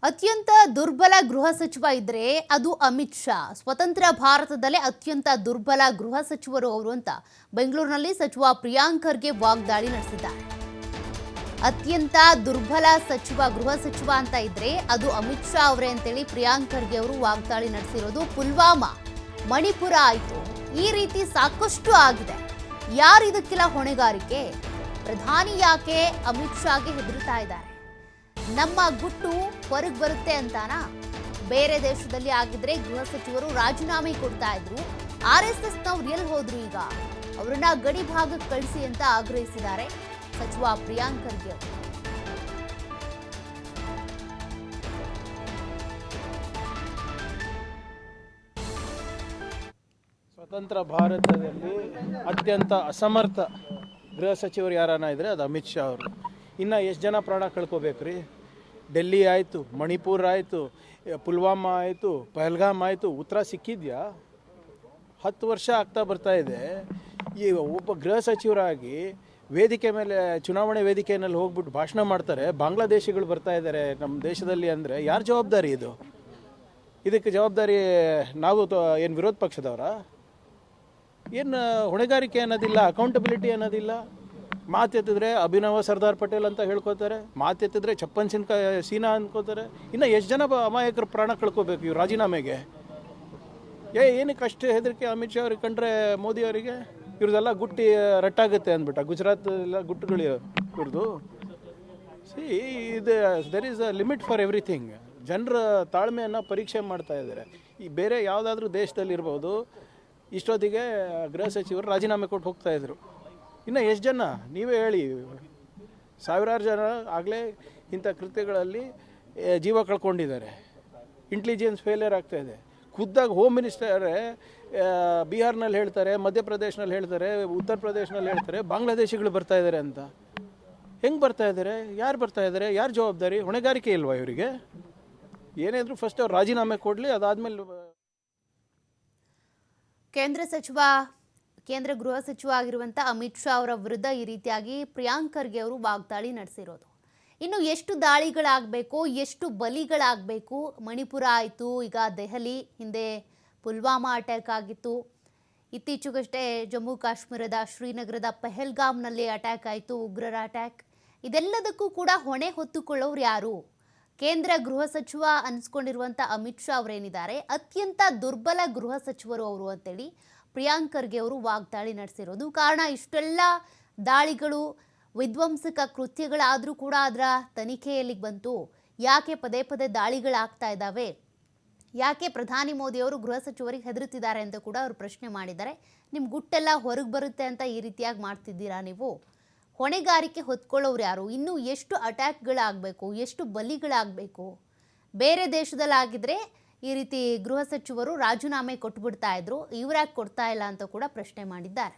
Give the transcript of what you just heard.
ಅತ್ಯಂತ ದುರ್ಬಲ ಗೃಹ ಸಚಿವ ಇದ್ರೆ ಅದು ಅಮಿತ್ ಶಾ. ಸ್ವತಂತ್ರ ಭಾರತದಲ್ಲೇ ಅತ್ಯಂತ ದುರ್ಬಲ ಗೃಹ ಸಚಿವರು ಅವರು ಅಂತ ಬೆಂಗಳೂರಿನಲ್ಲಿ ಸಚಿವ ಪ್ರಿಯಾಂಕ್ ಖರ್ಗೆ ವಾಗ್ದಾಳಿ ನಡೆಸಿದ್ದಾರೆ. ಅತ್ಯಂತ ದುರ್ಬಲ ಗೃಹ ಸಚಿವ ಅಂತ ಇದ್ರೆ ಅದು ಅಮಿತ್ ಶಾ ಅವರೇ ಅಂತೇಳಿ ಪ್ರಿಯಾಂಕ್ ಖರ್ಗೆ ಅವರು ವಾಗ್ದಾಳಿ ನಡೆಸಿರೋದು. ಪುಲ್ವಾಮಾ, ಮಣಿಪುರ ಆಯಿತು, ಈ ರೀತಿ ಸಾಕಷ್ಟು ಆಗಿದೆ. ಯಾರು ಇದಕ್ಕೆಲ್ಲ ಹೊಣೆಗಾರಿಕೆ? ಪ್ರಧಾನಿ ಯಾಕೆ ಅಮಿತ್ ಶಾಗೆ ಹೆದರುತ್ತಾ ಇದ್ದಾರೆ? ನಮ್ಮ ಗುಟ್ಟು ಹೊರಗೆ ಬರುತ್ತೆ ಅಂತಾನಾ? ಬೇರೆ ದೇಶದಲ್ಲಿ ಆಗಿದ್ರೆ ಗೃಹ ಸಚಿವರು ರಾಜೀನಾಮೆ ಕೊಡ್ತಾ ಇದ್ರು. RSS ನವ್ರು ಎಲ್ಲಿ ಹೋದ್ರು? ಈಗ ಅವರನ್ನ ಗಡಿ ಭಾಗಕ್ಕೆ ಕಳಿಸಿ ಅಂತ ಆಗ್ರಹಿಸಿದ್ದಾರೆ ಸಚಿವ ಪ್ರಿಯಾಂಕ್ ಖರ್ಗೆ ಅವರು. ಸ್ವತಂತ್ರ ಭಾರತದಲ್ಲಿ ಅತ್ಯಂತ ಅಸಮರ್ಥ ಗೃಹ ಸಚಿವರು ಯಾರನ್ನ ಇದ್ರೆ ಅದು ಅಮಿತ್ ಶಾ ಅವರು. ಇನ್ನು ಎಷ್ಟು ಜನ ಪ್ರಾಣ ಕಳ್ಕೋಬೇಕ್ರಿ? ಡೆಲ್ಲಿ ಆಯಿತು, ಮಣಿಪುರ ಆಯಿತು, ಪುಲ್ವಾಮಾ ಆಯಿತು, ಪಹಲ್ಗಾಮ್ ಆಯಿತು, ಉತ್ತರ ಸಿಕ್ಕಿದ್ಯಾ? 10 ವರ್ಷ ಆಗ್ತಾ ಬರ್ತಾ ಇದೆ. ಈ ಒಬ್ಬ ಗೃಹ ಸಚಿವರಾಗಿ ವೇದಿಕೆ ಮೇಲೆ, ಚುನಾವಣೆ ವೇದಿಕೆಯಲ್ಲಿ ಹೋಗ್ಬಿಟ್ಟು ಭಾಷಣ ಮಾಡ್ತಾರೆ. ಬಾಂಗ್ಲಾದೇಶಿಗಳು ಬರ್ತಾ ಇದ್ದಾರೆ ನಮ್ಮ ದೇಶದಲ್ಲಿ ಅಂದರೆ ಯಾರು ಜವಾಬ್ದಾರಿ? ಇದಕ್ಕೆ ಜವಾಬ್ದಾರಿ ನಾವು ಏನು ವಿರೋಧ ಪಕ್ಷದವರ? ಏನು ಹೊಣೆಗಾರಿಕೆ ಅನ್ನೋದಿಲ್ಲ, ಅಕೌಂಟಬಿಲಿಟಿ ಅನ್ನೋದಿಲ್ಲ. ಮಾತೆತ್ತಿದ್ರೆ ಅಭಿನವ ಸರ್ದಾರ್ ಪಟೇಲ್ ಅಂತ ಹೇಳ್ಕೊತಾರೆ, ಮಾತೆತ್ತಿದ್ರೆ ಚಪ್ಪನ್ ಸೀನಾ ಅನ್ಕೋತಾರೆ. ಇನ್ನು ಎಷ್ಟು ಜನ ಅಮಾಯಕರು ಪ್ರಾಣ ಕಳ್ಕೋಬೇಕು ಇವ್ರು ರಾಜೀನಾಮೆಗೆ? ಏನಕ್ಕೆ ಅಷ್ಟು ಹೆದರಿಕೆ ಅಮಿತ್ ಶಾ ಅವ್ರಿಗೆ ಕಂಡ್ರೆ ಮೋದಿ ಅವರಿಗೆ? ಇವ್ರದೆಲ್ಲ ಗುಟ್ಟಿ ರಟ್ಟಾಗುತ್ತೆ ಅಂದ್ಬಿಟ್ಟ. ಗುಜರಾತ್ ಎಲ್ಲ ಗುಟ್ಟುಗಳು ಇವ್ರದ್ದು. There is a limit for everything. ಜನರ ತಾಳ್ಮೆಯನ್ನು ಪರೀಕ್ಷೆ ಮಾಡ್ತಾ ಇದ್ದಾರೆ. ಈ ಬೇರೆ ಯಾವುದಾದ್ರೂ ದೇಶದಲ್ಲಿರ್ಬೋದು, ಇಷ್ಟೊತ್ತಿಗೆ ಗೃಹ ಸಚಿವರು ರಾಜೀನಾಮೆ ಕೊಟ್ಟು ಹೋಗ್ತಾಯಿದ್ರು. ಇನ್ನು ಎಷ್ಟು ಜನ ನೀವೇ ಹೇಳಿ? ಸಾವಿರಾರು ಜನ ಆಗಲೇ ಇಂಥ ಕೃತ್ಯಗಳಲ್ಲಿ ಜೀವ ಕಳ್ಕೊಂಡಿದ್ದಾರೆ. ಇಂಟೆಲಿಜೆನ್ಸ್ ಫೇಲಿಯರ್ ಆಗ್ತಾಯಿದೆ. ಖುದ್ದಾಗಿ ಹೋಮ್ ಮಿನಿಸ್ಟರೇ ಬಿಹಾರ್ನಲ್ಲಿ ಹೇಳ್ತಾರೆ, ಮಧ್ಯಪ್ರದೇಶನಲ್ಲಿ ಹೇಳ್ತಾರೆ, ಉತ್ತರ ಪ್ರದೇಶನಲ್ಲಿ ಹೇಳ್ತಾರೆ ಬಾಂಗ್ಲಾದೇಶಿಗಳು ಬರ್ತಾ ಇದ್ದಾರೆ ಅಂತ. ಹೆಂಗೆ ಬರ್ತಾ ಇದ್ದಾರೆ? ಯಾರು ಬರ್ತಾ ಇದ್ದಾರೆ? ಯಾರು ಜವಾಬ್ದಾರಿ? ಹೊಣೆಗಾರಿಕೆ ಇಲ್ವಾ ಇವರಿಗೆ? ಏನಾದರೂ ಫಸ್ಟ್ ಅವ್ರು ರಾಜೀನಾಮೆ ಕೊಡಲಿ, ಅದಾದಮೇಲೆ. ಕೇಂದ್ರ ಗೃಹ ಸಚಿವ ಆಗಿರುವಂಥ ಅಮಿತ್ ಶಾ ಅವರ ವಿರುದ್ಧ ಈ ರೀತಿಯಾಗಿ ಪ್ರಿಯಾಂಕ್ ಖರ್ಗೆ ಅವರು ವಾಗ್ದಾಳಿ ನಡೆಸಿರೋದು. ಇನ್ನು ಎಷ್ಟು ದಾಳಿಗಳಾಗಬೇಕು, ಎಷ್ಟು ಬಲಿಗಳಾಗಬೇಕು? ಮಣಿಪುರ ಆಯಿತು, ಈಗ ದೆಹಲಿ, ಹಿಂದೆ ಪುಲ್ವಾಮಾ ಅಟ್ಯಾಕ್ ಆಗಿತ್ತು, ಇತ್ತೀಚೆಗಷ್ಟೇ ಜಮ್ಮು ಕಾಶ್ಮೀರದ ಶ್ರೀನಗರದ ಪಹಲ್ಗಾಮ್ನಲ್ಲಿ ಅಟ್ಯಾಕ್ ಆಯಿತು, ಉಗ್ರರ ಅಟ್ಯಾಕ್. ಇದೆಲ್ಲದಕ್ಕೂ ಕೂಡ ಹೊಣೆ ಹೊತ್ತುಕೊಳ್ಳೋರು ಯಾರು? ಕೇಂದ್ರ ಗೃಹ ಸಚಿವ ಅನಿಸ್ಕೊಂಡಿರುವಂಥ ಅಮಿತ್ ಶಾ ಅವರೇನಿದ್ದಾರೆ, ಅತ್ಯಂತ ದುರ್ಬಲ ಗೃಹ ಸಚಿವರು ಅವರು ಅಂತೇಳಿ ಪ್ರಿಯಾಂಕ್ ಖರ್ಗೆ ಅವರು ವಾಗ್ದಾಳಿ ನಡೆಸಿರೋದು. ಕಾರಣ, ಇಷ್ಟೆಲ್ಲ ದಾಳಿಗಳು, ವಿಧ್ವಂಸಕ ಕೃತ್ಯಗಳಾದರೂ ಕೂಡ ಅದರ ತನಿಖೆಯಲ್ಲಿ ಬಂತು. ಯಾಕೆ ಪದೇ ಪದೇ ದಾಳಿಗಳಾಗ್ತಾ ಇದ್ದಾವೆ? ಯಾಕೆ ಪ್ರಧಾನಿ ಮೋದಿಯವರು ಗೃಹ ಸಚಿವರಿಗೆ ಹೆದರುತ್ತಿದ್ದಾರೆ ಅಂತ ಕೂಡ ಅವರು ಪ್ರಶ್ನೆ ಮಾಡಿದ್ದಾರೆ. ನಿಮ್ಮ ಗುಟ್ಟೆಲ್ಲ ಹೊರಗೆ ಬರುತ್ತೆ ಅಂತ ಈ ರೀತಿಯಾಗಿ ಮಾಡ್ತಿದ್ದೀರಾ ನೀವು? ಹೊಣೆಗಾರಿಕೆ ಹೊತ್ಕೊಳ್ಳೋರು ಯಾರು? ಇನ್ನೂ ಎಷ್ಟು ಅಟ್ಯಾಕ್ಗಳಾಗಬೇಕು? ಎಷ್ಟು ಬಲಿಗಳಾಗಬೇಕು? ಬೇರೆ ದೇಶದಲ್ಲಾಗಿದ್ದರೆ ಈ ರೀತಿ ಗೃಹ ಸಚಿವರು ರಾಜೀನಾಮೆ ಕೊಟ್ಬಿಡ್ತಾ ಇದ್ರು, ಇವರ್ಯಾಕೆ ಕೊಡ್ತಾ ಇಲ್ಲ ಅಂತ ಕೂಡ ಪ್ರಶ್ನೆ ಮಾಡಿದ್ದಾರೆ.